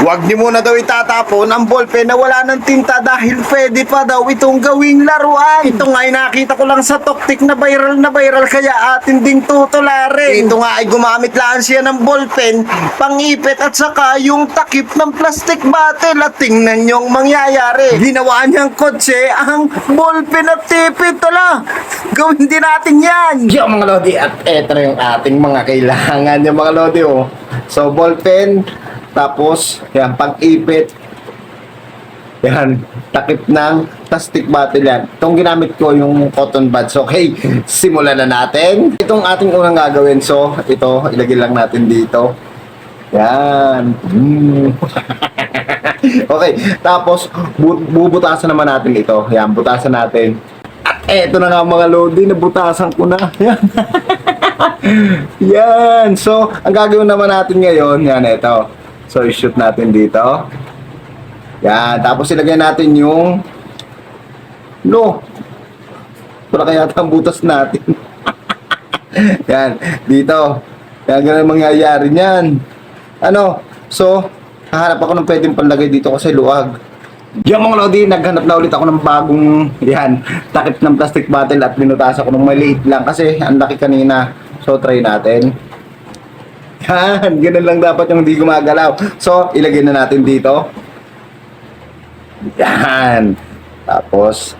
Huwag niyo muna daw itatapon ang ballpen na wala ng tinta dahil pwede pa daw itong gawing laruan. Ito nga ay nakita ko lang sa TokTik na viral kaya atin ding tutularin. Ito nga ay gumamit lang siya ng ballpen, pangipit at saka yung takip ng plastic bottle at tingnan nyo ang mangyayari. Ginawa niyang kotse ang ballpen at tipid. Tala, gawin din natin yan. Yo mga lodi, at eto na yung ating mga kailangan yung mga lodi oh. So ballpen, tapos, yan, pag-ipit. Yan, takip ng plastic bottle yan. Itong ginamit ko yung cotton buds. Okay, simulan na natin. Itong ating unang gagawin. So, ito, ilagay lang natin dito. Yan. Okay, tapos, bubutasan naman natin ito. Yan, butasan natin. At eto na nga mga lodi, nabutasan ko na. Yan. Yan. So, ang gagawin naman natin ngayon, yan, ito. So, i-shoot natin dito. Yan. Tapos, ilagay natin yung wala kaya ang butas natin. Yan. Dito. Yan, ganun mangyayari niyan. Ano? So, hahanap ako ng pwedeng panlagay dito kasi luwag. Yan mga lodi, naghanap na ulit ako ng bagong takip ng plastic bottle at binutasan ko ng maliit lang kasi ang laki kanina. So, try natin. Yan, ganun lang dapat yung hindi gumagalaw. So, ilagay na natin dito. Yan. Tapos,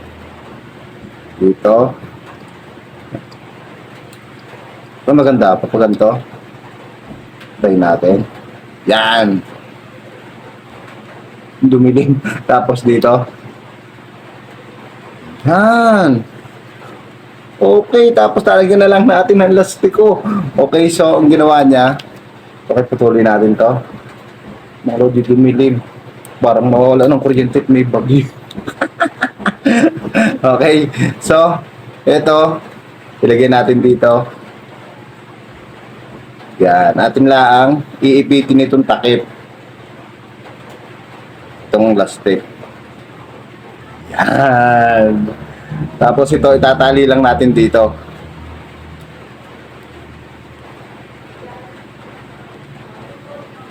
dito. Ito maganda, papaganto. Try natin. Yan. Dumilim. Tapos dito. Yan. Okay, tapos talagyan na lang natin ng lastiko. Okay, so ang ginawa niya, okay, patuloy natin to. Mga lodi, dumilim. Parang mawala ng kuryente at may bagyo. Okay, so, ito, ilagay natin dito. Yan, natin lang iipitin itong takip. Itong plastic. Yan. Tapos ito, itatali lang natin dito.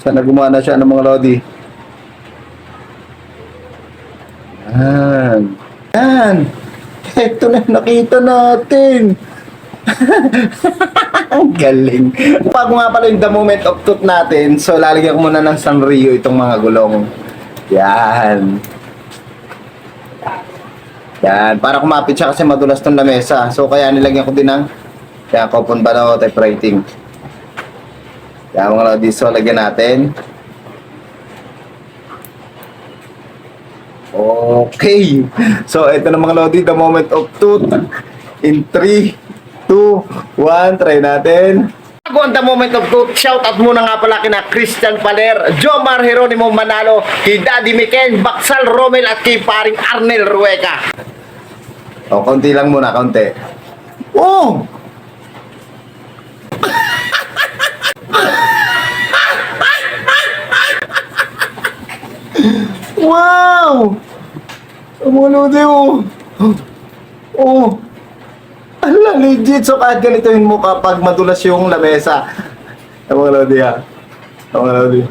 Sana gumawa na siya ng mga lodi. Yan. Yan. Ito na, nakita natin. Ang galing. Bago nga pala yung the moment of truth natin, so lalagyan ko muna ng Sanrio itong mga gulong. Yan. Yan, para kumapit siya kasi madulas tong lamesa. So kaya nilagyan ko din ng Kopon Banao typewriting. Yan mga lodi, so lagyan natin. Okay. So ito na mga lodi, the moment of truth. In 3, 2, 1, try natin. Bago ang the moment of truth, shout out muna nga pala kina Christian Paler, Jomar Jeronimo Manalo, kay Daddy Miken, Baksal Romel at kay paring Arnel Rueca. O, konti lang muna, konti. Oh! Wow! Mga lodi, oh! Oh! Ala, legit. So, kahit ganitohin mo kapag madulas yung lamesa. Mga lodi, ha? Mga lodi.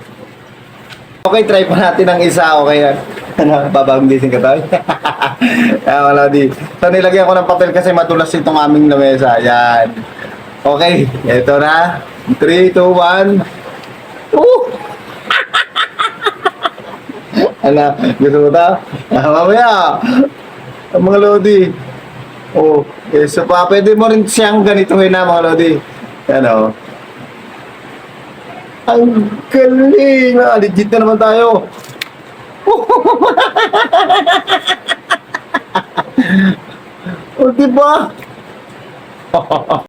Okay, try pa natin ang isa. Okay, ano, babang gising ka tayo? Mga lodi. So, nilagyan ko ng papel kasi madulas itong aming lamesa. Yan. Okay, ito na. 3, 2, 1. Ano, gusto mo ito? Mamaya. Mga lodi. Oh, okay. So, pwede mo rin siyang ganituhin na, mga lodi. Ano? Ang galing! Legit na naman tayo. O, diba?